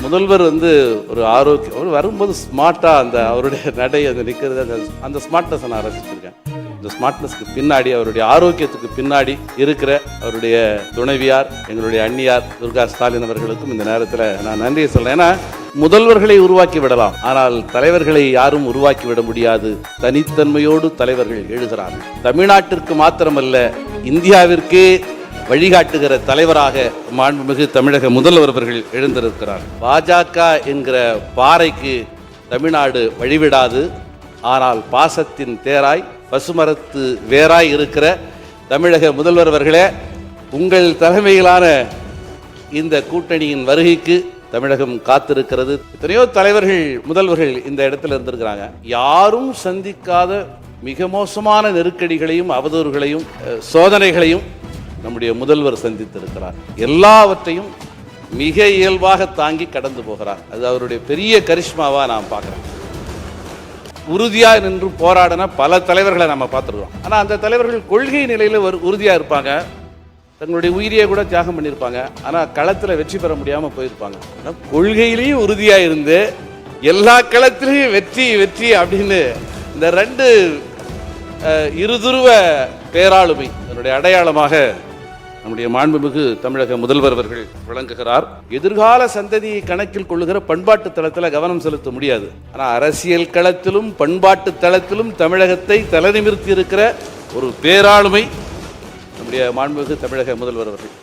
முதல்வர் வந்து ஒரு ஆரோக்கியம், அவர் வரும்போது ஸ்மார்ட்டாக அந்த அவருடைய நடை அந்த நிற்கிறது, அந்த ஸ்மார்ட்னஸை நான் ரசிச்சிருக்கேன். இந்த ஸ்மார்ட்னஸ்க்கு பின்னாடி, அவருடைய ஆரோக்கியத்துக்கு பின்னாடி இருக்கிற அவருடைய துணைவியார், எங்களுடைய அண்ணியார் துர்கா ஸ்டாலின் அவர்களுக்கும் இந்த நேரத்தில் நான் நன்றியை சொல்றேன். ஏன்னா முதல்வர்களை உருவாக்கி விடலாம், ஆனால் தலைவர்களை யாரும் உருவாக்கி விட முடியாது. தனித்தன்மையோடு தலைவர்கள் எழுகிறார்கள். தமிழ்நாட்டிற்கு மாத்திரமல்ல, இந்தியாவிற்கே வழிகாட்டுகிற தலைவராக மாண்புமிகு தமிழக முதல்வர் அவர்கள் எழுந்திருக்கிறார். பாஜக என்கிற பாறைக்கு தமிழ்நாடு வழிவிடாது. ஆனால் பாசத்தின் தேராய், பசுமரத்து வேராய் இருக்கிற தமிழக முதல்வர் அவர்களே, உங்கள் தலைமையிலான இந்த கூட்டணியின் வருகைக்கு தமிழகம் காத்திருக்கிறது. எத்தனையோ தலைவர்கள், முதல்வர்கள் இந்த இடத்துல இருந்திருக்கிறாங்க. யாரும் சந்திக்காத மிக மோசமான நெருக்கடிகளையும் அவதூறுகளையும் சோதனைகளையும் நம்முடைய முதல்வர் சந்தித்திருக்கிறார். எல்லாவற்றையும் மிக இயல்பாக தாங்கி கடந்து போகிறார். அது அவருடைய பெரிய கரிஷ்மாவா நான் பார்க்குறேன். உறுதியாக நின்று போராடின பல தலைவர்களை நம்ம பார்த்துருக்கோம். ஆனால் அந்த தலைவர்கள் கொள்கை நிலையில் உறுதியாக இருப்பாங்க, தங்களுடைய உயிரியை கூட தியாகம் பண்ணியிருப்பாங்க. ஆனால் களத்தில் வெற்றி பெற முடியாமல் போயிருப்பாங்க. ஆனால் கொள்கையிலையும் உறுதியாக இருந்து எல்லா களத்திலையும் வெற்றி வெற்றி அப்படின்னு இந்த ரெண்டு இருதுருவ பேராளுமை அதனுடைய அடையாளமாக நம்முடைய மாண்புமிகு தமிழக முதல்வர் அவர்கள் விளங்குகிறார். எதிர்கால சந்ததியை கணக்கில் கொள்ளுகிற பண்பாட்டு தளத்தில் கவனம் செலுத்த முடியாது. ஆனால் அரசியல் களத்திலும் பண்பாட்டு தளத்திலும் தமிழகத்தை தலைநிமிர்த்தி இருக்கிற ஒரு பேராளுமை நம்முடைய மாண்புமிகு தமிழக முதல்வர் அவர்கள்.